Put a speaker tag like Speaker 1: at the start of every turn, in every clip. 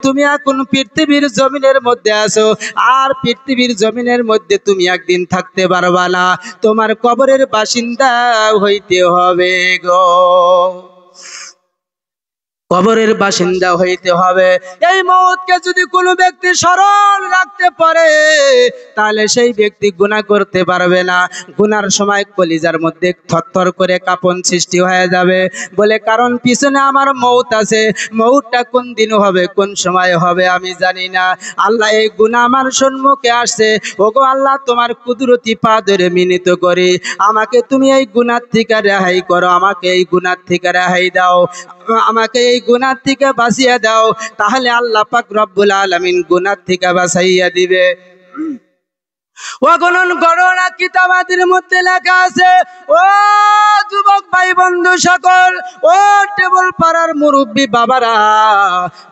Speaker 1: তুমি এখন পৃথিবীর জমিনের মধ্যে আছো, আর পৃথিবীর জমিনের মধ্যে তুমি একদিন থাকতে পারবা না, তোমার কবরের বাসিন্দা হইতে হবে গো, কবরের বাসিন্দা হইতে হবে। এই মওতকে যদি কোনো ব্যক্তি স্মরণ রাখতে পারে তাহলে সেই ব্যক্তি গুনাহ করতে পারবে না। গুনার সময় কলিজার মধ্যে থরথর করে কাঁপন সৃষ্টি হয়ে যাবে, বলে কারণ পিছনে আমার মওত আছে, মওতটা কোন দিন হবে কোন সময় হবে আমি জানি না। আল্লাহ এই গুনাহ আমার সম্মুখে আসছে, ওগো আল্লাহ তোমার কুদরতি পা ধরে মিনিত করি, আমাকে তুমি এই গুনাহ থেকে রেহাই করো, আমাকে এই গুনাহ থেকে রেহাই দাও, আমাকে এই গুনাহ থেকে বাঁচিয়ে দাও। তাহলে আল্লাহ পাক রব্বুল আলামিন গুনাহ থেকে বাঁচাইয়া দিবে। অগণন গণনা কিতাবাদের মধ্যে লেখা আছে, ও যুবক ভাই বন্ধু সকল, ও টেবল পাড়ার মুরব্বী বাবারা,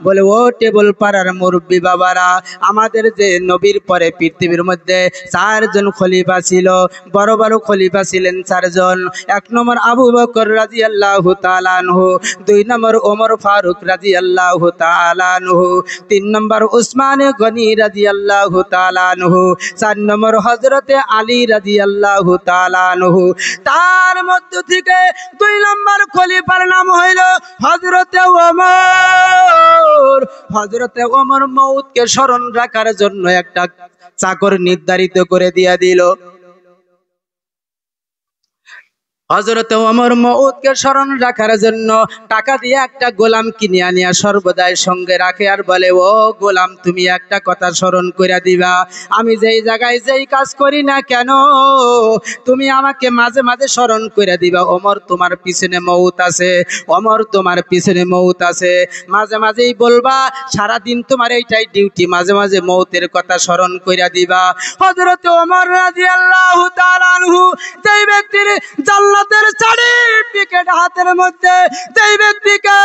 Speaker 1: বলে ও টেবল পাড়ার মুরব্বী বাবারা, আমাদের যে নবীর পরে পৃথিবীর মধ্যে চারজন খলিফা ছিল, বড় বড় খলিফা ছিলেন চারজন। এক নম্বর আবু বকর রাদিয়াল্লাহু তাআলা আনহু, দুই নম্বর ওমর ফারুক রাদিয়াল্লাহু তাআলা আনহু, তিন নম্বর উসমান গনি রাদিয়াল্লাহু তাআলা আনহু, চার নম্বর হযরতে আলী রাদিয়াল্লাহু তাআলা আনহু। তার মধ্য থেকে দুই নম্বর খলিফার নাম হইল হযরতে ওমর। হযরতে ওমর মওতকে স্মরণ রাখার জন্য একটা চাকর নির্ধারিত করে দিয়া দিল। হযরতে ওমর মওতকে স্মরণ রাখার জন্য টাকা দিয়ে একটা গোলাম কিনে আনিয়া সর্বদাই সঙ্গে রাখে, আর বলে ও গোলাম তুমি একটা কথা স্মরণ করে দিবা, আমি যেই জায়গায় যেই কাজ করি না কেন তুমি আমাকে মাঝে মাঝে স্মরণ করে দিবা। ওমর তোমার পিছনে মওত আছে, ওমর তোমার পিছনে মওত আছে, মাঝে মাঝেই বলবা, সারাদিন তোমার এইটাই ডিউটি, মাঝে মাঝে মওতের কথা স্মরণ করে দিবা। হযরতে ওমর রাদিয়াল্লাহু তাআলা আনহু যেই ব্যক্তির জান্নাতের সার্টিফিকেট হাতের মধ্যে, যেই ব্যক্তিকে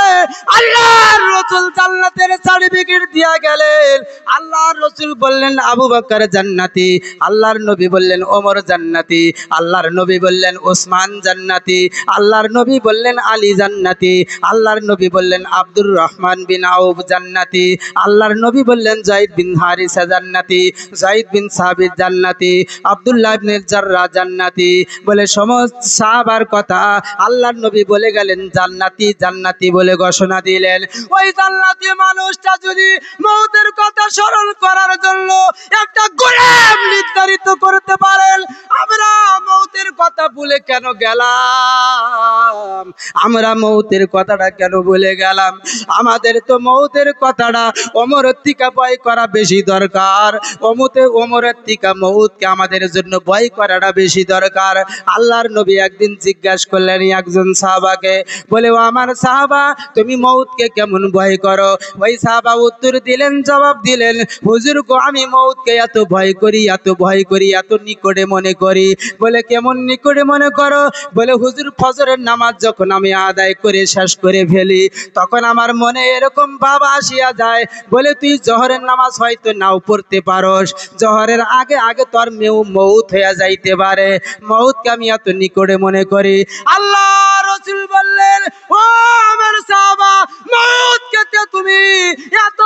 Speaker 1: আল্লাহর রাসূল জান্নাতের সার্টিফিকেট দিয়া গেলেন, আল্লাহর রাসূল বললেন আবু বকর জান্নাতি, আল্লাহর নবী বললেন ওমর জান্নাতি, আল্লাহর নবী বললেন ওসমান জান্নাতি, আল্লাহর নবী বললেন আলী জান্নাতি, আল্লাহর নবী বললেন আব্দুর রহমান বিন আউফ জান্নাতি, আল্লাহর নবী বললেন যায়েদ বিন হারিসা জান্নাতি, যায়েদ বিন সাবিত জান্নাতি, আব্দুল্লাহ ইবনে জাররাহ জান্নাতি, বলে সমস্ত সাহাবার কথা আল্লাহর নবী বলে গেলেন জান্নাতি জান্নাতি বলে ঘোষণা দিলেন। ওই জান্নাতি মানুষটা যদি মওতের কথা স্মরণ করার জন্য একটা গোলাম নির্ধারিত করতে পারেন, আমরা মওতের কথা ভুলে কেন গেলাম, আমরা মওতের কথাটা কেন ভুলে গেলাম? আমাদের তো মওতের কথাটা ওমরের থেকে ভয় করা বেশি দরকার, ওমরের থেকে মওতকে আমাদের জন্য ভয় করাটা বেশি দরকার। আল্লাহর নবী একদিন জিজ্ঞাসা করলেন একজন সাহাবাকে, বলে ও আমার সাহাবা তুমি মওতকে কেমন ভয় করো? ওই সাহাবা উত্তর দিলেন, জবাব দিলেন, হুজুর গো আমি মওতকে এত ভয় করি, এত ভয় করি, এত নিকটে মনে করি। বলে কেমন নিকটে মনে করো? বলে হুজুর ফজরের নামাজ যখন আমি আদায় করে শেষ করে ফেলি তখন আমার মনে এরকম ভাব আসিয়া যায়, বলে তুই জোহরের নামাজ হয়তো নাও পড়তে পারোস, জোহরের আগে আগে তোর মওত হয়ে যাইতে পারে, মওতকে আমি এত নিকটে মনে করি। আল্লাহ রাসূল বললেন, ও আমার সাহাবা মওতকে তুমি এত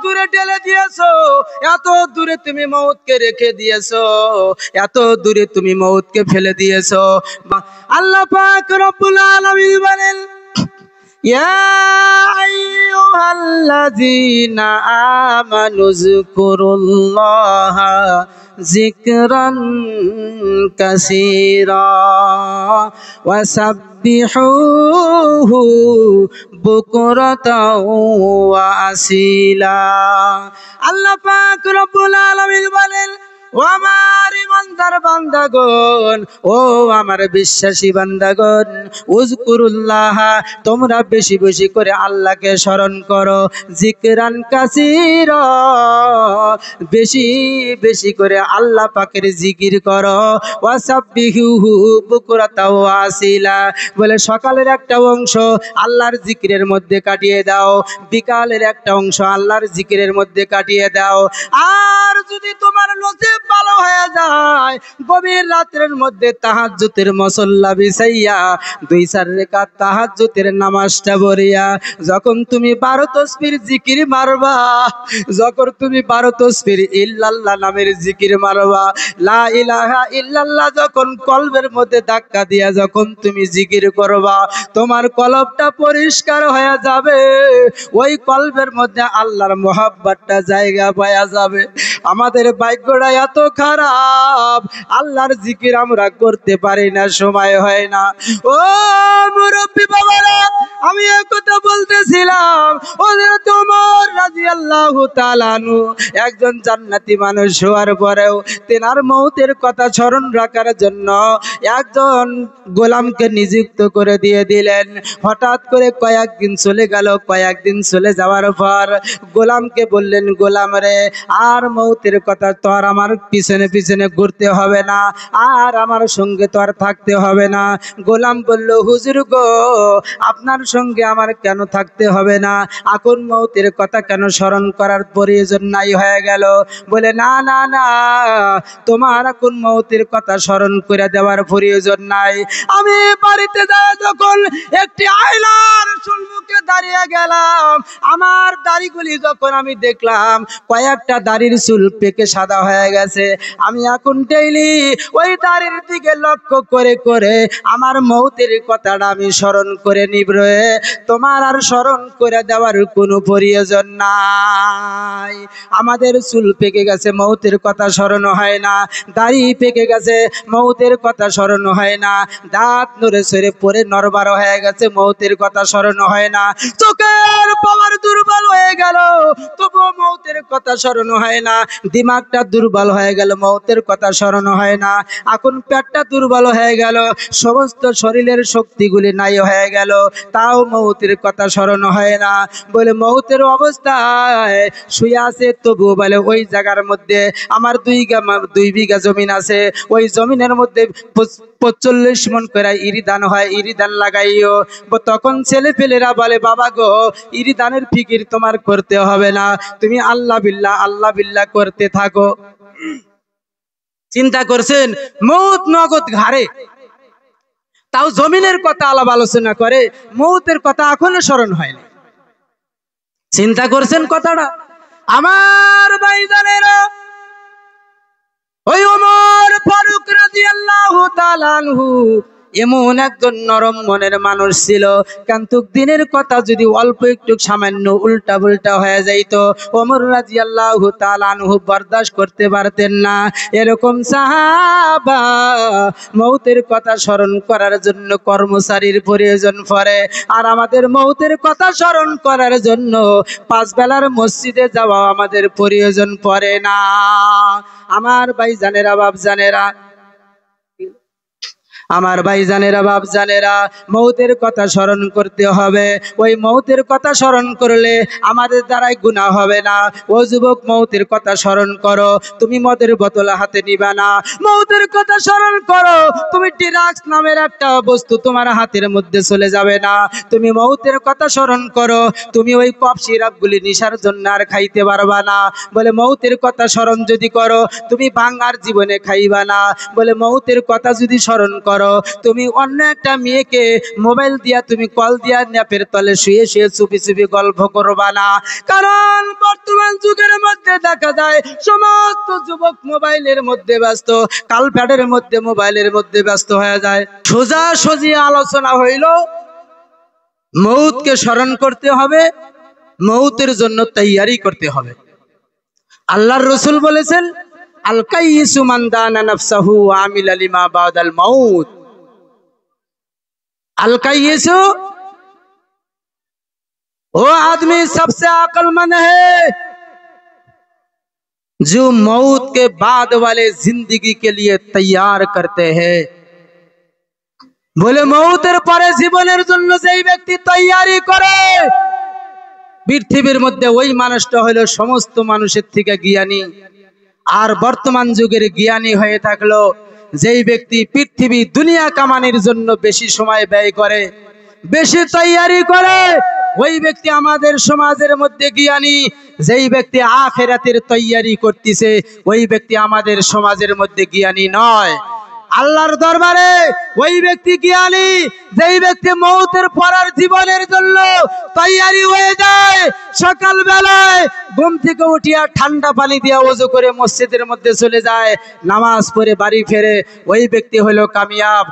Speaker 1: দূরে ঠেলে দিয়েছো, এত দূরে তুমি মওতকে রেখে দিয়েছো, এত দূরে তুমি মওতকে ফেলে দিয়েছো। আল্লাহ পাক রব্বুল আলামিন বলেন, ইয়া আইয়ুহাল্লাযীনা আমানু যিকুরুল্লাহা যিকরান কাসীরা ওয়া সাব্বিহুহু বুকরাতাও ওয়া আসীলা। আল্লাহ পাক রব্বুল আলামিন বলেন, ও আমার ইমানদার বান্দাগণ, ও আমার বিশ্বাসী বান্দাগণ, উযকুরুল্লাহ তোমরা বেশি বেশি করে আল্লাহকে স্মরণ করো, যিকরান কাসীরা বেশি বেশি করে আল্লাহ পাকের জিকির করো, ওয়াসাব্বিহুহু বুকরাতাও ওয়া আসীলা, বলে সকালের একটা অংশ আল্লাহর জিকিরের মধ্যে কাটিয়ে দাও, বিকালের একটা অংশ আল্লাহর জিকিরের মধ্যে কাটিয়ে দাও। আর যদি তোমার নসিব ভালো হয়ে যায়। গভীর রাতের মধ্যে তাহাজ্জুদের মুসল্লা বিছাইয়া 2-4 রাকাত তাহাজ্জুদের নামাজটা পড়িয়া যখন তুমি 12 তাসবিহ জিকির মারবা, যখন তুমি 12 তাসবিহ ইল্লাল্লাহ নামের জিকির মারবা, লা ইলাহা ইল্লাল্লাহ যখন কলবের মধ্যে ধাক্কা দিয়া যখন তুমি জিকির করবা, তোমার কলবটা পরিষ্কার হয়ে যাবে। ওই কলবের মধ্যে আল্লাহর মোহাব্বতটা জায়গা পাওয়া যাবে। আমাদের ভাগ্যটা এত খারাপ, আল্লাহর জিকির আমরা করতে পারি না, সময় হয় না। ও মুরব্বি বাবারা, আমি এই কথা বলতেছিলাম, হযরত ওমর রাদিয়াল্লাহু তাআলা আনহু একজন জান্নাতি মানুষ হওয়ার পরেও তেনার মওতের কথা স্মরণ রাখার জন্য একজন গোলামকে নিযুক্ত করে দিয়ে দিলেন। হঠাৎ করে কয়েকদিন চলে গেল। কয়েকদিন চলে যাওয়ার পর গোলামকে বললেন, গোলাম রে, আর মওতের কথা তো আর আমার পিছনে পিছনে ঘুরতে হবে না, আর আমার সঙ্গে তো আর থাকতে হবে না। গোলাম বলল, হুজুর গো, আপনার সঙ্গে আমার কেন থাকতে হবে না? এখন মওতের কথা কেন স্মরণ করার প্রয়োজন নাই হয়ে গেল? বলে, না না না, তোমার এখন মওতের কথা স্মরণ করে দেওয়ার প্রয়োজন নাই। আমি বাড়িতে যাই যখন একটি আয়নার সম্মুখে দাঁড়িয়ে গেলাম, আমার দাড়িগুলি যখন আমি দেখলাম কয়েকটা দাড়ির চুল পেকে সাদা হয়ে গেছে, আমি এখন ডেইলি ওই দাড়ির দিকে লক্ষ্য করে করে আমার মওতের কথাটা আমি স্মরণ করে নিব রে। তোমার আর স্মরণ করে দেওয়ার কোনো প্রয়োজন নাই। আমাদের চুল পেকে গেছে, মওতের কথা স্মরণ হয় না। দাড়ি পেকে গেছে, মওতের কথা স্মরণ হয় না। দাঁত নড়ে সরে পড়ে নরবার হয়ে গেছে, মওতের কথা স্মরণ হয় না। চোখের পাওয়ার দুর্বল হয়ে গেল, তবুও মওতের কথা স্মরণ হয় না। দিমাগটা দুর্বল হয়ে গেল, মওতের কথা স্মরণ হয় না। এখন পেটটা দুর্বল হয়ে গেল, সমস্ত শরীরের শক্তিগুলি নাই হয়ে গেল, তাও মওতের কথা স্মরণ হয় না। বলে, মওতের অবস্থায় শুয়ে আছে, তবুও বলে ওই জায়গার মধ্যে আমার 2 বিঘা জমিন আছে, ওই জমিনের মধ্যে 45 মণ করে ইরিদান হয়, ইরিদান লাগাইও। তখন ছেলে পেলেরা বলে, বাবা গো, ইরিদানের ফিকির তোমার করতে হবে না, তুমি আল্লাহ বিল্লাহ আল্লাহ বিল্লাহ করতে থাকো। চিন্তা করছেন, মওত নগদ ঘাড়ে, তাও জমিনের কথা আলাপ আলোচনা করে, মওতের কথা এখনো স্মরণ হয়নি। চিন্তা করছেন কথাটা? আমার ভাইজানেরা, ওই ওমর ফারুক রাদিয়াল্লাহু তাআলা আনহু এমন একজন নরম মনের মানুষ ছিল, কিন্তু দিনের কথা যদি অল্প একটু সামান্য উল্টা পুল্টা হয়ে যাইত, ওমর রাদিয়াল্লাহু তাআলা আনহু বরদাস্ত করতে পারতেন না। এরকম সাহাবা মওতের কথা স্মরণ করার জন্য কর্মচারীর প্রয়োজন পড়ে, আর আমাদের মওতের কথা স্মরণ করার জন্য 5 বেলার মসজিদে যাওয়া আমাদের প্রয়োজন পড়ে না। আমার ভাইজানেরা, বাপজানেরা, আমার ভাইজানেরা, বাপজানেরা, মওতের কথা স্মরণ করতে হবে। ওই মওতের কথা স্মরণ করলে আমাদের দ্বারাই গুনাহ হবে না। ও যুবক, মওতের কথা স্মরণ করো, তুমি মদের বোতল হাতে নিবা না। মওতের কথা স্মরণ করো, তুমি ড্রাগস নামের একটা বস্তু তোমার হাতের মধ্যে চলে যাবে না। তুমি মওতের কথা স্মরণ করো, তুমি ওই কফ সিরাপগুলি নেশার জন্য আর খাইতে পারবা না। বলে, মওতের কথা স্মরণ যদি করো, তুমি ভাঙার জীবনে খাইবা না। বলে, মওতের কথা যদি স্মরণ করো, তুমি অন্য একটা মেয়েকে মোবাইল দিয়া তুমি কল দিয়া ন্যাপের তলে শুয়ে শুয়ে চুপি চুপি গল্প করবা না। কারণ বর্তমান যুগের মধ্যে দেখা যায় সমস্ত যুবক মোবাইলের মধ্যে ব্যস্ত, কালপ্যাডের মধ্যে মোবাইলের মধ্যে ব্যস্ত হয়ে যায়। সোজা সোজি আলোচনা হইল, মওতকে স্মরণ করতে হবে, মওতের জন্য তৈয়ারি করতে হবে। আল্লাহর রাসূল বলেছেন, আল কাইয়িসু মান দানা নাফসাহু ওয়া আমিলা লিমা বাদাল মাউত। अल काय्यिसु, वो आदमी सबसे अक्लमंद है जो मौत के बाद वाले जिंदगी के लिए तैयार करते हैं। बोले, मौतेर परे जीवनेर जन्य जेई व्यक्ति तैयारी करे, पृथिवीर मध्य ओई मानुषटा हलो समस्त मानुषेर थेके ज्ञानी। আর বর্তমান যুগের জ্ঞানী হয়ে থাকলো যেই ব্যক্তি পৃথিবী দুনিয়া কামানোর জন্য বেশি সময় ব্যয় করে, বেশি তৈয়ারি করে, ওই ব্যক্তি আমাদের সমাজের মধ্যে জ্ঞানী। যেই ব্যক্তি আখিরাতের তৈয়ারি করতেছে ওই ব্যক্তি আমাদের সমাজের মধ্যে জ্ঞানী নয়। আল্লাহর দরবারে ওই ব্যক্তি জ্ঞানী যেই ব্যক্তি মওতের পরের জীবনের জন্য তৈয়ারি হয়ে যায়। সকাল বেলায় ঘুম থেকে উঠিয়া ঠান্ডা পানি দিয়ে ওযু করে মসজিদের মধ্যে চলে যায়, নামাজ পড়ে বাড়ি ফেরে, ওই ব্যক্তি হলো কামিয়াব।